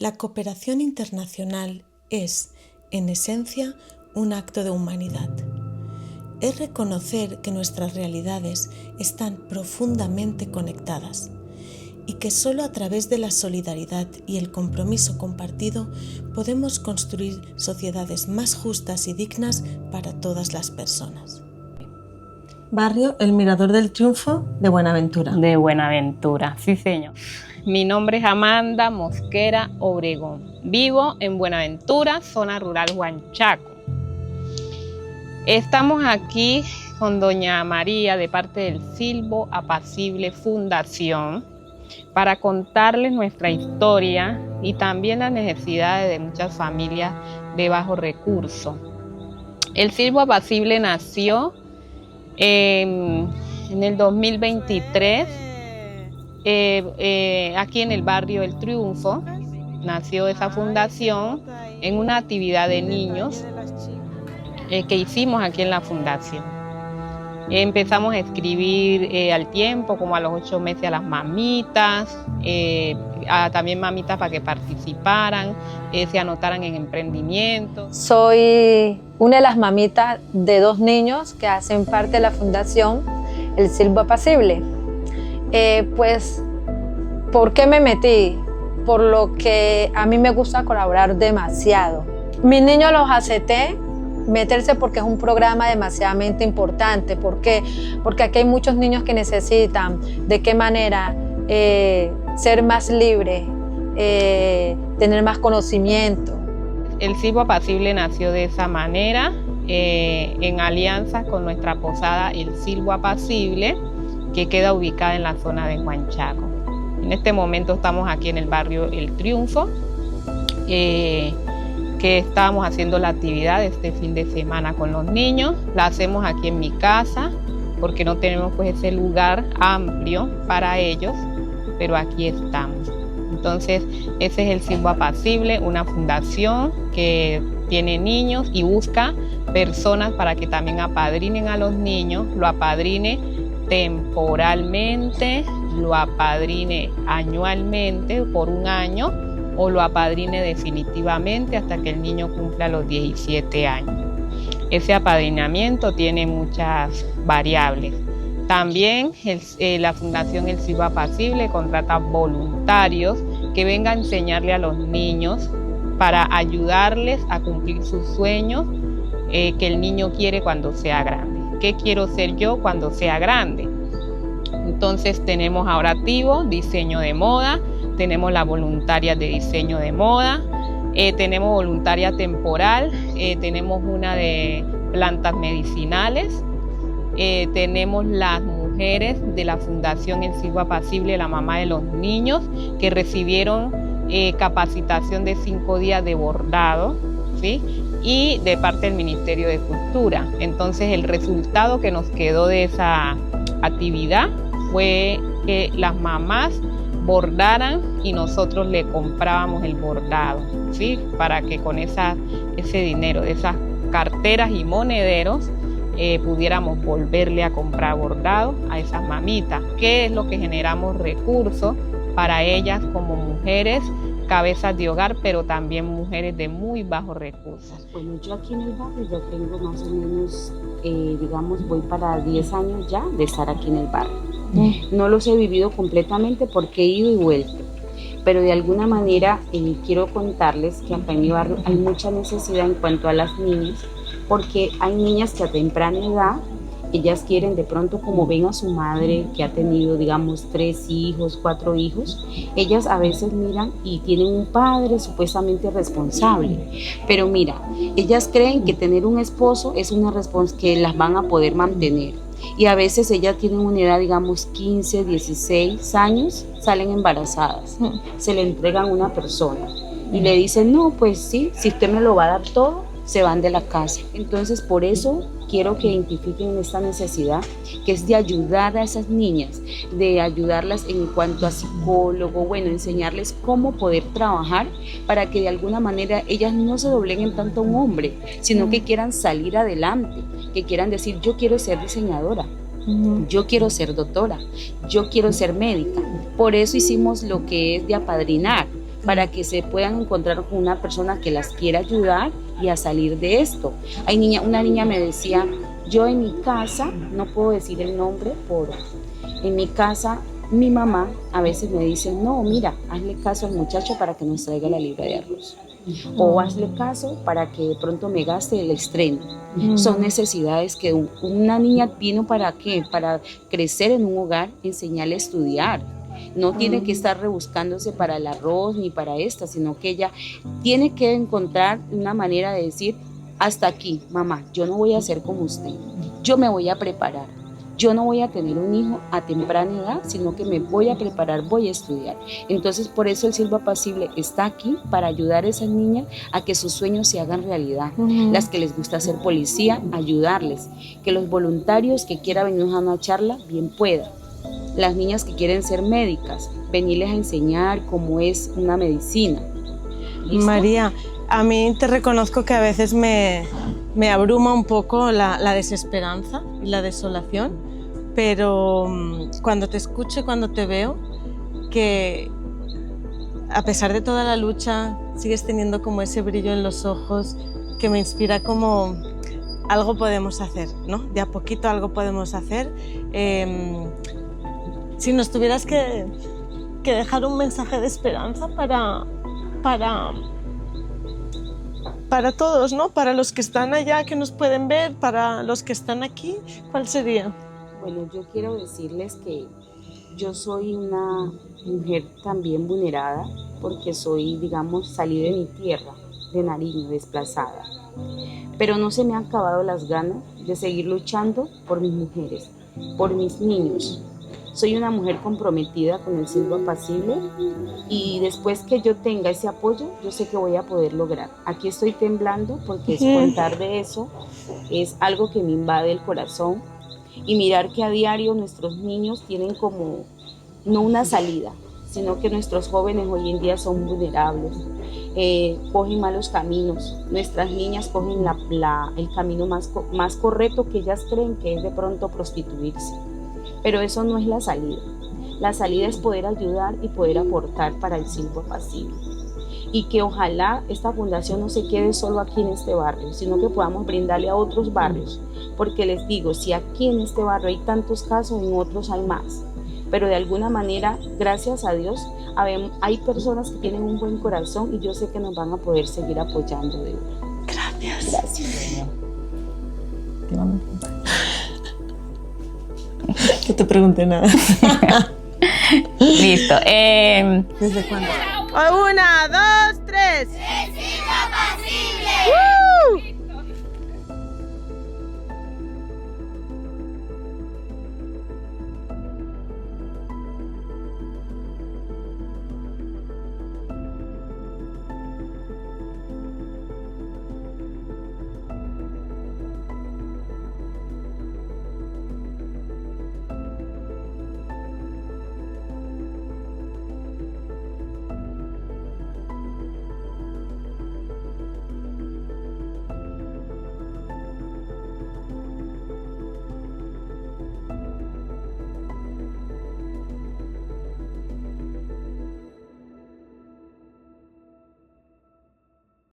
La cooperación internacional es, en esencia, un acto de humanidad. Es reconocer que nuestras realidades están profundamente conectadas y que solo a través de la solidaridad y el compromiso compartido podemos construir sociedades más justas y dignas para todas las personas. Barrio El Mirador del Triunfo de Buenaventura. De Buenaventura, sí señor. Mi nombre es Amanda Mosquera Obregón. Vivo en Buenaventura, zona rural Huanchaco. Estamos aquí con doña María de parte del Silvo Apacible Fundación para contarles nuestra historia y también las necesidades de muchas familias de bajos recursos. El Silvo Apacible nació en el 2023 aquí en el barrio El Triunfo. Nació esa fundación en una actividad de niños que hicimos aquí en la fundación. Empezamos a escribir al tiempo, como a los 8 meses, a las mamitas, también mamitas para que participaran, se anotaran en emprendimientos. Soy una de las mamitas de 2 niños que hacen parte de la fundación El Silvo Apacible. Pues, ¿por qué me metí? Por lo que a mí me gusta colaborar demasiado. Mis niños los acepté meterse porque es un programa demasiadamente importante. ¿Por qué? Porque aquí hay muchos niños que necesitan de qué manera ser más libres, tener más conocimiento. El Silvo Apacible nació de esa manera, en alianza con nuestra posada El Silvo Apacible, que queda ubicada en la zona de Huanchaco. En este momento estamos aquí en el barrio El Triunfo, que estamos haciendo la actividad este fin de semana con los niños. La hacemos aquí en mi casa, porque no tenemos pues ese lugar amplio para ellos, pero aquí estamos. Entonces, ese es el Silvo Apacible, una fundación que tiene niños y busca personas para que también apadrinen a los niños, lo apadrine temporalmente, lo apadrine anualmente por 1 año o lo apadrine definitivamente hasta que el niño cumpla los 17 años. Ese apadrinamiento tiene muchas variables. También la Fundación El Silvo Apacible contrata voluntarios que vengan a enseñarle a los niños para ayudarles a cumplir sus sueños que el niño quiere cuando sea grande. ¿Qué quiero ser yo cuando sea grande? Entonces tenemos ahora activo diseño de moda, tenemos la voluntaria de diseño de moda, tenemos voluntaria temporal, tenemos una de plantas medicinales, tenemos las mujeres de la Fundación El Silvo Apacible, la mamá de los niños, que recibieron capacitación de 5 días de bordado, ¿sí? Y de parte del Ministerio de Cultura. Entonces el resultado que nos quedó de esa actividad fue que las mamás bordaran y nosotros le comprábamos el bordado, ¿sí? Para que con ese dinero de esas carteras y monederos pudiéramos volverle a comprar bordado a esas mamitas, que es lo que generamos recursos para ellas como mujeres cabezas de hogar, pero también mujeres de muy bajos recursos. Bueno, yo aquí en el barrio ya tengo más o menos, digamos, voy para 10 años ya de estar aquí en el barrio. No los he vivido completamente porque he ido y vuelto, pero de alguna manera quiero contarles que acá en mi barrio hay mucha necesidad en cuanto a las niñas, porque hay niñas que a temprana edad ellas quieren de pronto, como ven a su madre que ha tenido, digamos, 3 hijos, 4 hijos, ellas a veces miran y tienen un padre supuestamente responsable, pero mira, ellas creen que tener un esposo es una responsabilidad que las van a poder mantener, y a veces ellas tienen una edad, digamos, 15, 16 años, salen embarazadas, se le entregan a una persona y le dicen, no, pues sí, si usted me lo va a dar todo, se van de la casa. Entonces, por eso quiero que identifiquen esta necesidad, que es de ayudar a esas niñas, de ayudarlas en cuanto a psicólogo, bueno, enseñarles cómo poder trabajar para que de alguna manera ellas no se dobleguen tanto a un hombre, sino que quieran salir adelante, que quieran decir, yo quiero ser diseñadora, yo quiero ser doctora, yo quiero ser médica. Por eso hicimos lo que es de apadrinar, para que se puedan encontrar con una persona que las quiera ayudar y a salir de esto. Una niña me decía, yo en mi casa, no puedo decir el nombre, en mi casa mi mamá a veces me dice, no, mira, hazle caso al muchacho para que nos traiga la libra de arroz. O hazle caso para que de pronto me gaste el estreno. Son necesidades que una niña tiene para qué, para crecer en un hogar, enseñarle a estudiar. No tiene que estar rebuscándose para el arroz ni para esta, sino que ella tiene que encontrar una manera de decir, hasta aquí, mamá, yo no voy a ser como usted, yo me voy a preparar. Yo no voy a tener un hijo a temprana edad, sino que me voy a preparar, voy a estudiar. Entonces, por eso el Silbo Apacible está aquí para ayudar a esas niñas a que sus sueños se hagan realidad. Las que les gusta ser policía, ayudarles. Que los voluntarios que quieran venir a una charla, bien puedan. Las niñas que quieren ser médicas, venirles a enseñar cómo es una medicina. ¿Listo? María, a mí te reconozco que a veces me abruma un poco la desesperanza y la desolación, pero cuando te escucho y cuando te veo, que a pesar de toda la lucha sigues teniendo como ese brillo en los ojos que me inspira como algo podemos hacer, ¿no? De a poquito algo podemos hacer. Si nos tuvieras que dejar un mensaje de esperanza para todos, ¿no? Para los que están allá, que nos pueden ver, para los que están aquí, ¿cuál sería? Bueno, yo quiero decirles que yo soy una mujer también vulnerada porque soy, digamos, salí de mi tierra, de Nariño, desplazada. Pero no se me han acabado las ganas de seguir luchando por mis mujeres, por mis niños. Soy una mujer comprometida con el Silbo Apacible y después que yo tenga ese apoyo, yo sé que voy a poder lograr. Aquí estoy temblando porque contar de eso es algo que me invade el corazón y mirar que a diario nuestros niños tienen como, no una salida, sino que nuestros jóvenes hoy en día son vulnerables, cogen malos caminos. Nuestras niñas cogen el camino más correcto que ellas creen que es de pronto prostituirse. Pero eso no es la salida. La salida es poder ayudar y poder aportar para el Silbo Apacible. Y que ojalá esta fundación no se quede solo aquí en este barrio, sino que podamos brindarle a otros barrios. Porque les digo, si aquí en este barrio hay tantos casos, en otros hay más. Pero de alguna manera, gracias a Dios, hay personas que tienen un buen corazón y yo sé que nos van a poder seguir apoyando de verdad. Gracias. Gracias. No te pregunté nada. Listo. ¿Desde cuándo? 1, 2, 3.